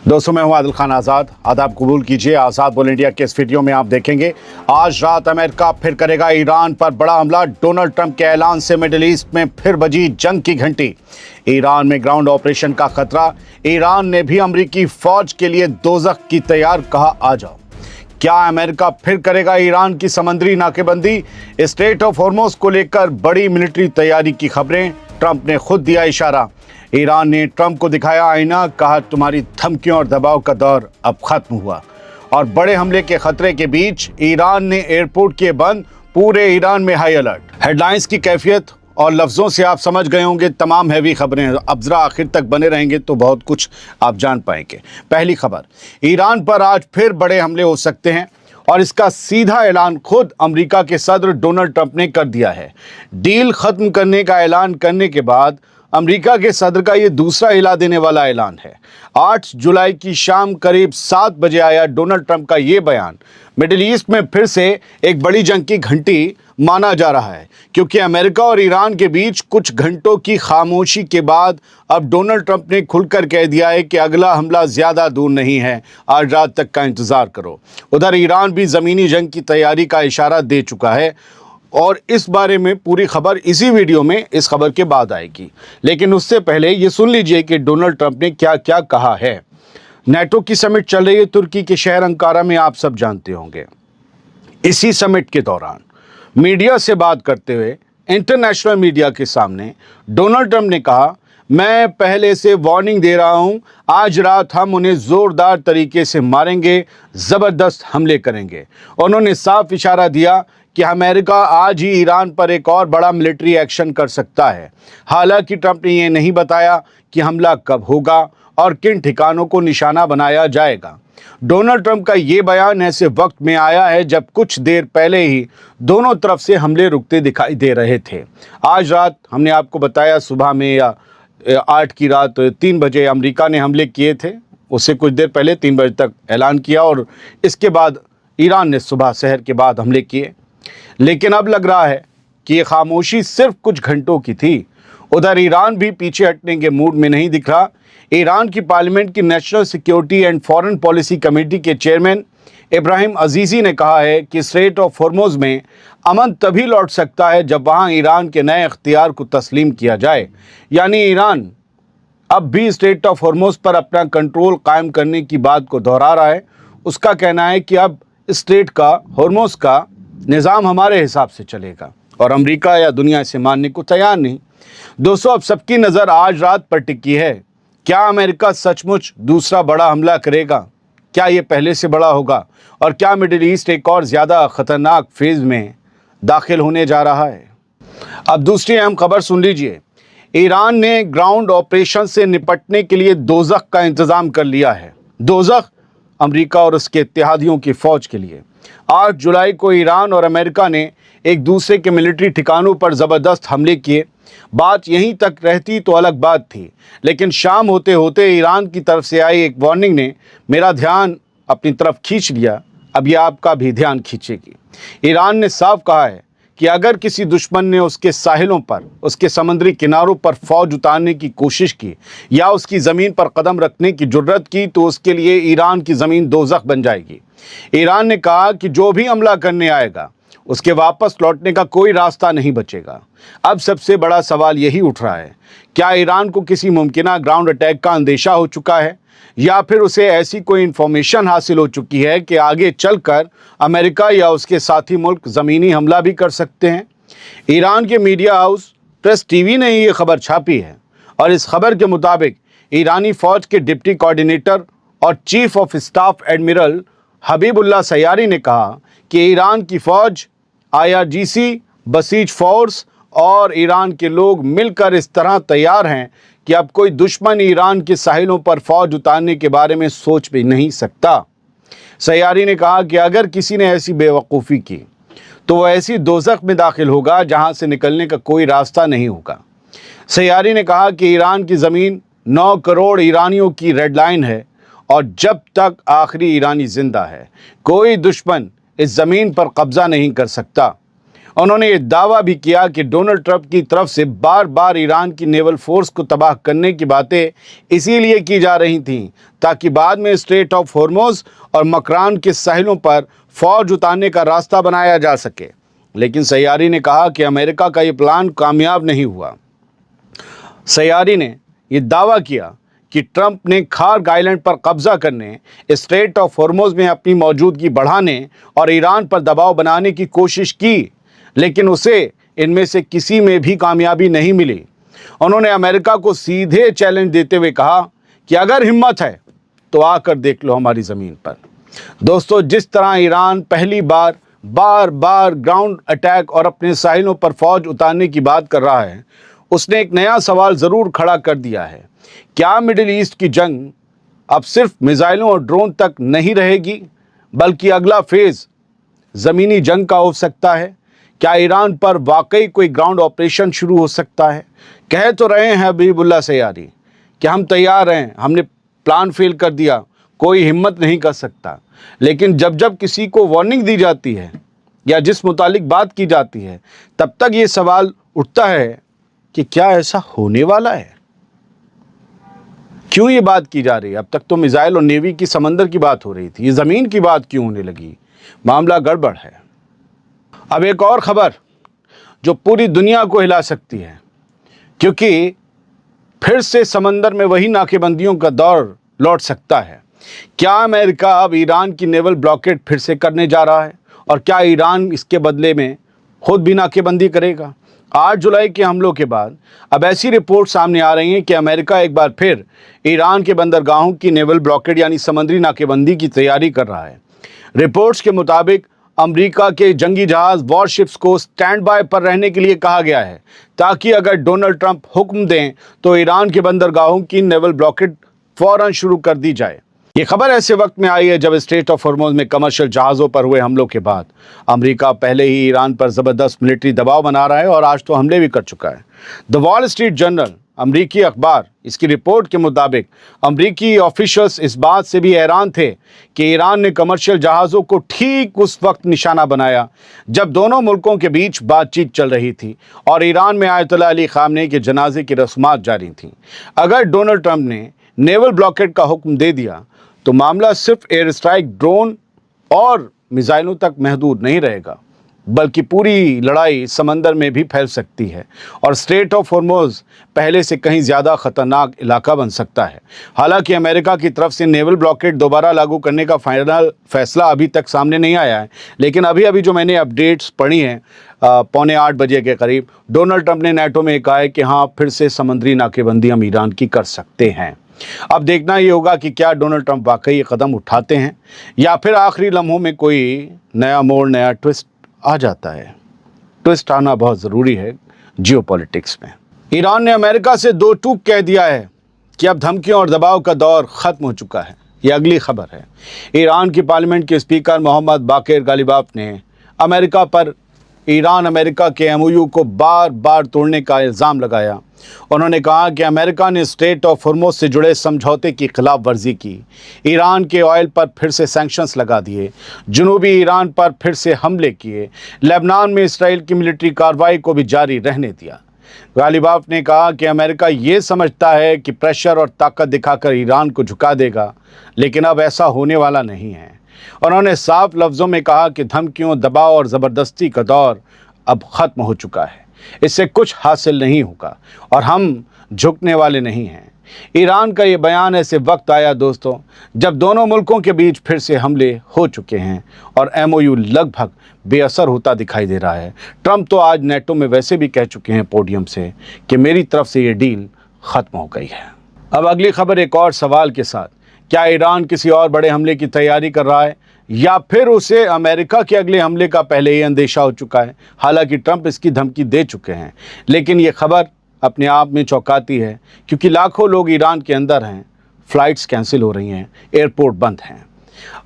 दोस्तों मैं हूं आदिल खान आज़ाद। आदाब कबूल कीजिए। आज़ाद बोल इंडिया के इस वीडियो में आप देखेंगे आज रात अमेरिका फिर करेगा ईरान पर बड़ा हमला। डोनाल्ड ट्रंप के ऐलान से मिडिल ईस्ट में फिर बजी जंग की घंटी। ईरान में ग्राउंड ऑपरेशन का खतरा। ईरान ने भी अमेरिकी फौज के लिए दोज़ख की तैयार कहा। आ जाओ, क्या अमेरिका फिर करेगा ईरान की समुद्री नाकेबंदी? स्ट्रेट ऑफ हॉर्मोज को लेकर बड़ी मिलिट्री तैयारी की खबरें। ट्रंप ने खुद दिया इशारा। ईरान ने ट्रंप को दिखाया आईना, कहा तुम्हारी धमकियों और दबाव का दौर अब खत्म हुआ। और बड़े हमले के खतरे के बीच ईरान ने एयरपोर्ट किए बंद। पूरे ईरान में हाई अलर्ट। हेडलाइंस की कैफियत और लफ्ज़ों से आप समझ गए होंगे तमाम हैवी खबरें। अब ज़रा आखिर तक बने रहेंगे तो बहुत कुछ आप जान पाएंगे। पहली खबर, ईरान पर आज फिर बड़े हमले हो सकते हैं और इसका सीधा ऐलान खुद अमेरिका के सदर डोनाल्ड ट्रंप ने कर दिया है। डील ख़त्म करने का ऐलान करने के बाद अमेरिका के सदर का ये दूसरा हिला देने वाला ऐलान है। 8 जुलाई की शाम करीब 7 बजे आया डोनाल्ड ट्रंप का ये बयान मिडिल ईस्ट में फिर से एक बड़ी जंग की घंटी माना जा रहा है, क्योंकि अमेरिका और ईरान के बीच कुछ घंटों की खामोशी के बाद अब डोनाल्ड ट्रंप ने खुलकर कह दिया है कि अगला हमला ज़्यादा दूर नहीं है, आज रात तक का इंतज़ार करो। उधर ईरान भी ज़मीनी जंग की तैयारी का इशारा दे चुका है और इस बारे में पूरी खबर इसी वीडियो में इस खबर के बाद आएगी। लेकिन उससे पहले ये सुन लीजिए कि डोनाल्ड ट्रंप ने क्या क्या कहा है। नेटो की समिट चल रही है तुर्की के शहर अंकारा में, आप सब जानते होंगे। इसी समिट के दौरान मीडिया से बात करते हुए इंटरनेशनल मीडिया के सामने डोनाल्ड ट्रंप ने कहा, मैं पहले से वार्निंग दे रहा हूं, आज रात हम उन्हें ज़ोरदार तरीके से मारेंगे, ज़बरदस्त हमले करेंगे। उन्होंने साफ इशारा दिया कि अमेरिका आज ही ईरान पर एक और बड़ा मिलिट्री एक्शन कर सकता है। हालांकि ट्रंप ने यह नहीं बताया कि हमला कब होगा और किन ठिकानों को निशाना बनाया जाएगा। डोनाल्ड ट्रंप का ये बयान ऐसे वक्त में आया है जब कुछ देर पहले ही दोनों तरफ से हमले रुकते दिखाई दे रहे थे। आज रात हमने आपको बताया सुबह में या 8 की रात 3 बजे अमेरिका ने हमले किए थे। उससे कुछ देर पहले 3 बजे तक ऐलान किया और इसके बाद ईरान ने सुबह सहर के बाद हमले किए। लेकिन अब लग रहा है कि ये खामोशी सिर्फ कुछ घंटों की थी। उधर ईरान भी पीछे हटने के मूड में नहीं दिख रहा। ईरान की पार्लियामेंट की national security and foreign policy committee के चेयरमैन इब्राहिम अजीज़ी ने कहा है कि स्ट्रेट ऑफ हॉर्मोज में अमन तभी लौट सकता है जब वहाँ ईरान के नए इख्तियार को तस्लीम किया जाए। यानी ईरान अब भी स्ट्रेट ऑफ हॉर्मोज पर अपना कंट्रोल कायम करने की बात को दोहरा रहा है। उसका कहना है कि अब स्ट्रेट का हॉर्मोज का निज़ाम हमारे हिसाब से चलेगा और अमेरिका या दुनिया इसे मानने को तैयार नहीं। दोस्तों, अब सबकी नज़र आज रात पर टिकी है। क्या अमेरिका सचमुच दूसरा बड़ा हमला करेगा? क्या ये पहले से बड़ा होगा? और क्या मिडिल ईस्ट एक और ज़्यादा ख़तरनाक फेज़ में दाखिल होने जा रहा है? अब दूसरी अहम खबर सुन लीजिए। ईरान ने ग्राउंड ऑपरेशन से निपटने के लिए दोज़ख का इंतज़ाम कर लिया है। दोज़ख अमेरिका और उसके इत्तेहादियों की फ़ौज के लिए। 8 जुलाई को ईरान और अमेरिका ने एक दूसरे के मिलिट्री ठिकानों पर ज़बरदस्त हमले किए। बात यहीं तक रहती तो अलग बात थी, लेकिन शाम होते होते ईरान की तरफ से आई एक वार्निंग ने मेरा ध्यान अपनी तरफ खींच लिया। अब यह आपका भी ध्यान खींचेगी। ईरान ने साफ कहा है कि अगर किसी दुश्मन ने उसके साहिलों पर, उसके समुद्री किनारों पर फौज उतारने की कोशिश की या उसकी ज़मीन पर कदम रखने की जुर्रत की तो उसके लिए ईरान की ज़मीन दोज़ख बन जाएगी। ईरान ने कहा कि जो भी हमला करने आएगा उसके वापस लौटने का कोई रास्ता नहीं बचेगा। अब सबसे बड़ा सवाल यही उठ रहा है, क्या ईरान को किसी मुमकिना ग्राउंड अटैक का अंदेशा हो चुका है या फिर उसे ऐसी कोई इन्फॉर्मेशन हासिल हो चुकी है कि आगे चलकर अमेरिका या उसके साथी मुल्क ज़मीनी हमला भी कर सकते हैं? ईरान के मीडिया हाउस प्रेस टीवी ने ये खबर छापी है और इस खबर के मुताबिक ईरानी फ़ौज के डिप्टी कोऑर्डिनेटर और chief of staff admiral Habibullah Sayari ने कहा कि ईरान की फ़ौज, IRGC, बसीज फोर्स और ईरान के लोग मिलकर इस तरह तैयार हैं कि अब कोई दुश्मन ईरान के साहिलों पर फौज उतारने के बारे में सोच भी नहीं सकता। सयारी ने कहा कि अगर किसी ने ऐसी बेवकूफ़ी की तो वह ऐसी दोज़ख में दाखिल होगा जहां से निकलने का कोई रास्ता नहीं होगा। सयारी ने कहा कि ईरान की ज़मीन 9 करोड़ ईरानियों की रेड लाइन है और जब तक आखिरी ईरानी जिंदा है कोई दुश्मन इस ज़मीन पर कब्ज़ा नहीं कर सकता। उन्होंने ये दावा भी किया कि डोनाल्ड ट्रंप की तरफ से बार बार ईरान की नेवल फोर्स को तबाह करने की बातें इसीलिए की जा रही थीं ताकि बाद में स्ट्रेट ऑफ हॉर्मुज़ और मकरान के साहिलों पर फौज उतारने का रास्ता बनाया जा सके। लेकिन सैयारी ने कहा कि अमेरिका का ये प्लान कामयाब नहीं हुआ। सैयारी ने यह दावा किया कि ट्रंप ने खार्ग आइलैंड पर कब्जा करने, स्ट्रेट ऑफ हॉर्मुज़ में अपनी मौजूदगी बढ़ाने और ईरान पर दबाव बनाने की कोशिश की, लेकिन उसे इनमें से किसी में भी कामयाबी नहीं मिली। उन्होंने अमेरिका को सीधे चैलेंज देते हुए कहा कि अगर हिम्मत है तो आकर देख लो हमारी ज़मीन पर। दोस्तों, जिस तरह ईरान पहली बार बार ग्राउंड अटैक और अपने साहिलों पर फौज उतारने की बात कर रहा है, उसने एक नया सवाल ज़रूर खड़ा कर दिया है। क्या मिडिल ईस्ट की जंग अब सिर्फ मिसाइलों और ड्रोन तक नहीं रहेगी, बल्कि अगला फेज़ ज़मीनी जंग का हो सकता है? क्या ईरान पर वाकई कोई ग्राउंड ऑपरेशन शुरू हो सकता है? कह तो रहे हैं हबीबुल्लाह सैयारी कि हम तैयार हैं, हमने प्लान फेल कर दिया, कोई हिम्मत नहीं कर सकता। लेकिन जब जब किसी को वार्निंग दी जाती है या जिस मुतालिक बात की जाती है, तब तक ये सवाल उठता है कि क्या ऐसा होने वाला है? क्यों ये बात की जा रही है? अब तक तो मिसाइल और नेवी की समंदर की बात हो रही थी, ये ज़मीन की बात क्यों होने लगी? मामला गड़बड़ है। अब एक और खबर जो पूरी दुनिया को हिला सकती है, क्योंकि फिर से समंदर में वही नाकेबंदियों का दौर लौट सकता है। क्या अमेरिका अब ईरान की नेवल ब्लॉकेड फिर से करने जा रहा है? और क्या ईरान इसके बदले में खुद भी नाकेबंदी करेगा? 8 जुलाई के हमलों के बाद अब ऐसी रिपोर्ट सामने आ रही हैं कि अमेरिका एक बार फिर ईरान के बंदरगाहों की नेवल ब्लॉकेड यानी समुद्री नाकेबंदी की तैयारी कर रहा है। रिपोर्ट्स के मुताबिक अमेरिका के जंगी जहाज वॉरशिप्स को स्टैंड बाय पर रहने के लिए कहा गया है, ताकि अगर डोनाल्ड ट्रंप हुक्म दें तो ईरान के बंदरगाहों की नेवल ब्लॉकेड फौरन शुरू कर दी जाए। ये खबर ऐसे वक्त में आई है जब स्ट्रेट ऑफ हॉर्मुज़ में कमर्शियल जहाज़ों पर हुए हमलों के बाद अमेरिका पहले ही ईरान पर ज़बरदस्त मिलिट्री दबाव बना रहा है और आज तो हमले भी कर चुका है। द वॉल स्ट्रीट जर्नल, अमरीकी अखबार, इसकी रिपोर्ट के मुताबिक अमरीकी ऑफिशियल्स इस बात से भी हैरान थे कि ईरान ने कमर्शियल जहाज़ों को ठीक उस वक्त निशाना बनाया जब दोनों मुल्कों के बीच बातचीत चल रही थी और ईरान में आयतुल्लाह अली ख़ामनेई के जनाजे की रस्मात जारी थीं। अगर डोनाल्ड ट्रंप ने नेवल ब्लॉकेड का हुक्म दे दिया तो मामला सिर्फ एयर स्ट्राइक, ड्रोन और मिसाइलों तक महदूद नहीं रहेगा, बल्कि पूरी लड़ाई समंदर में भी फैल सकती है और स्ट्रेट ऑफ हॉर्मुज़ पहले से कहीं ज़्यादा ख़तरनाक इलाका बन सकता है। हालांकि अमेरिका की तरफ से नेवल ब्लॉकेड दोबारा लागू करने का फाइनल फैसला अभी तक सामने नहीं आया है, लेकिन अभी जो मैंने अपडेट्स पढ़ी हैं 7:45 बजे के करीब, डोनाल्ड ट्रंप ने नेटो में कहा है कि हाँ, फिर से समुद्री नाकेबंदी हम ईरान की कर सकते हैं। अब देखना ये होगा कि क्या डोनाल्ड ट्रंप वाकई ये कदम उठाते हैं या फिर आखिरी लम्हों में कोई नया मोड़, नया ट्विस्ट आ जाता है। ट्विस्ट आना बहुत ज़रूरी है जियोपॉलिटिक्स में। ईरान ने अमेरिका से दो टूक कह दिया है कि अब धमकियों और दबाव का दौर ख़त्म हो चुका है। ये अगली खबर है। ईरान की पार्लियामेंट के स्पीकर मोहम्मद बाकिर गालिबाफ ने अमेरिका पर ईरान अमेरिका के एमओयू को बार बार तोड़ने का इल्ज़ाम लगाया। उन्होंने कहा कि अमेरिका ने स्ट्रेट ऑफ हॉर्मुज़ से जुड़े समझौते की खिलाफ वर्जी की, ईरान के ऑयल पर फिर से सैंक्शंस लगा दिए, जनूबी ईरान पर फिर से हमले किए, लेबनान में इसराइल की मिलिट्री कार्रवाई को भी जारी रहने दिया। गालिबाफ ने कहा कि अमेरिका ये समझता है कि प्रेशर और ताकत दिखाकर ईरान को झुका देगा, लेकिन अब ऐसा होने वाला नहीं है। उन्होंने साफ लफ्ज़ों में कहा कि धमकियों, दबाव और ज़बरदस्ती का दौर अब ख़त्म हो चुका है, इससे कुछ हासिल नहीं होगा और हम झुकने वाले नहीं हैं। ईरान का ये बयान ऐसे वक्त आया दोस्तों जब दोनों मुल्कों के बीच फिर से हमले हो चुके हैं और एमओयू लगभग बेअसर होता दिखाई दे रहा है। ट्रंप तो आज नेटो में वैसे भी कह चुके हैं पोडियम से कि मेरी तरफ से ये डील ख़त्म हो गई है। अब अगली खबर एक और सवाल के साथ, क्या ईरान किसी और बड़े हमले की तैयारी कर रहा है या फिर उसे अमेरिका के अगले हमले का पहले ही अंदेशा हो चुका है? हालांकि ट्रंप इसकी धमकी दे चुके हैं, लेकिन ये खबर अपने आप में चौंकाती है क्योंकि लाखों लोग ईरान के अंदर हैं, फ़्लाइट्स कैंसिल हो रही हैं, एयरपोर्ट बंद हैं।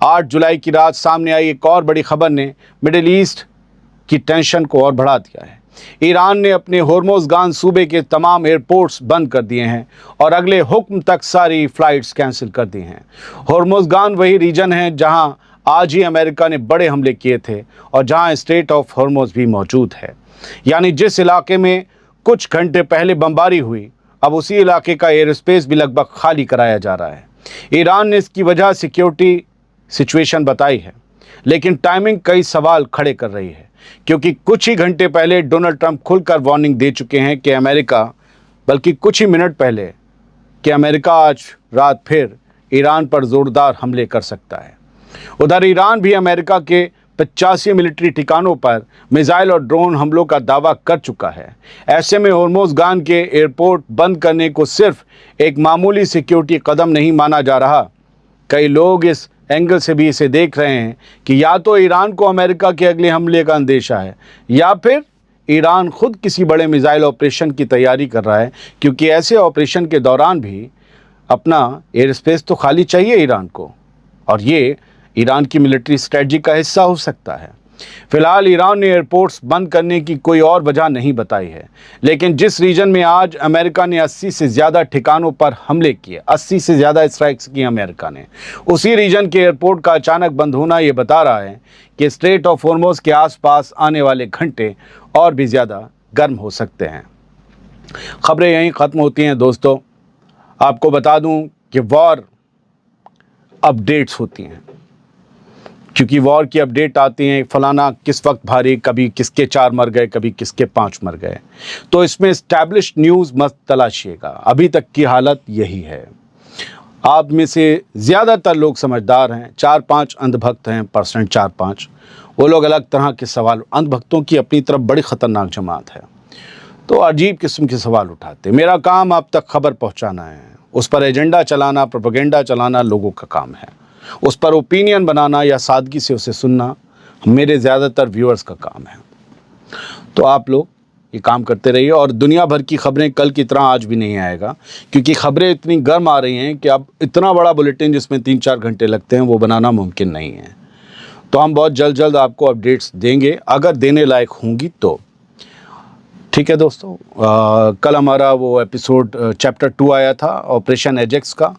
8 जुलाई की रात सामने आई एक और बड़ी खबर ने मिडिल ईस्ट की टेंशन को और बढ़ा दिया है। ईरान ने अपने होर्मुज़गान सूबे के तमाम एयरपोर्ट्स बंद कर दिए हैं और अगले हुक्म तक सारी फ़्लाइट्स कैंसिल कर दी हैं। होर्मुज़गान वही रीजन है जहां आज ही अमेरिका ने बड़े हमले किए थे और जहां स्ट्रेट ऑफ हॉर्मुज़ भी मौजूद है, यानी जिस इलाके में कुछ घंटे पहले बमबारी हुई, अब उसी इलाके का एयर स्पेस भी लगभग खाली कराया जा रहा है। ईरान ने इसकी वजह सिक्योरिटी सिचुएशन बताई है, लेकिन टाइमिंग कई सवाल खड़े कर रही है, क्योंकि कुछ ही घंटे पहले डोनाल्ड ट्रंप खुलकर वार्निंग दे चुके हैं कि अमेरिका, बल्कि कुछ ही मिनट पहले कि अमेरिका आज रात फिर ईरान पर ज़ोरदार हमले कर सकता है। उधर ईरान भी अमेरिका के 85 मिलिट्री ठिकानों पर मिसाइल और ड्रोन हमलों का दावा कर चुका है। ऐसे में होर्मुज़गान के एयरपोर्ट बंद करने को सिर्फ एक मामूली सिक्योरिटी कदम नहीं माना जा रहा। कई लोग इस एंगल से भी इसे देख रहे हैं कि या तो ईरान को अमेरिका के अगले हमले का अंदेशा है, या फिर ईरान खुद किसी बड़े मिसाइल ऑपरेशन की तैयारी कर रहा है, क्योंकि ऐसे ऑपरेशन के दौरान भी अपना एयर स्पेस तो खाली चाहिए ईरान को, और ये ईरान की मिलिट्री स्ट्रेटजी का हिस्सा हो सकता है। फिलहाल ईरान ने एयरपोर्ट्स बंद करने की कोई और वजह नहीं बताई है, लेकिन जिस रीजन में आज अमेरिका ने 80 से ज़्यादा ठिकानों पर हमले किए, 80 से ज़्यादा स्ट्राइक्स की अमेरिका ने, उसी रीजन के एयरपोर्ट का अचानक बंद होना ये बता रहा है कि स्ट्रेट ऑफ हॉर्मुज़ के आसपास आने वाले घंटे और भी ज़्यादा गर्म हो सकते हैं। खबरें यहीं ख़त्म होती हैं दोस्तों। आपको बता दूं कि वॉर अपडेट्स होती हैं, क्योंकि वॉर की अपडेट आती हैं, फलाना किस वक्त भारी, कभी किसके 4 मर गए, कभी किसके 5 मर गए, तो इसमें एस्टैब्लिश्ड न्यूज़ मत तलाशिएगा। अभी तक की हालत यही है। आप में से ज़्यादातर लोग समझदार हैं, 4-5 अंधभक्त हैं, परसेंट 4-5, वो लोग अलग तरह के सवाल, अंधभक्तों की अपनी तरफ बड़ी ख़तरनाक जमात है, तो अजीब किस्म के सवाल उठाते। मेरा काम आप तक खबर पहुंचाना है, उस पर एजेंडा चलाना, प्रोपेगेंडा चलाना लोगों का काम है, उस पर ओपिनियन बनाना या सादगी से उसे सुनना मेरे ज़्यादातर व्यूअर्स का काम है। तो आप लोग ये काम करते रहिए, और दुनिया भर की खबरें कल की तरह आज भी नहीं आएगा, क्योंकि खबरें इतनी गर्म आ रही हैं कि अब इतना बड़ा बुलेटिन जिसमें 3-4 घंटे लगते हैं वो बनाना मुमकिन नहीं है। तो हम बहुत जल्द आपको अपडेट्स देंगे, अगर देने लायक होंगी तो। ठीक है दोस्तों, कल हमारा वो एपिसोड चैप्टर 2 आया था ऑपरेशन एजेक्स का,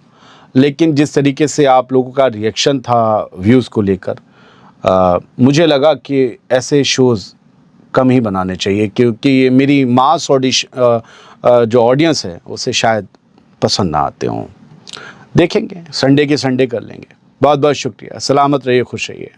लेकिन जिस तरीके से आप लोगों का रिएक्शन था व्यूज़ को लेकर, मुझे लगा कि ऐसे शोज़ कम ही बनाने चाहिए, क्योंकि ये मेरी मास जो ऑडियंस है उसे शायद पसंद ना आते हों। देखेंगे, संडे के संडे कर लेंगे। बहुत बहुत शुक्रिया। सलामत रहिए, खुश रहिए।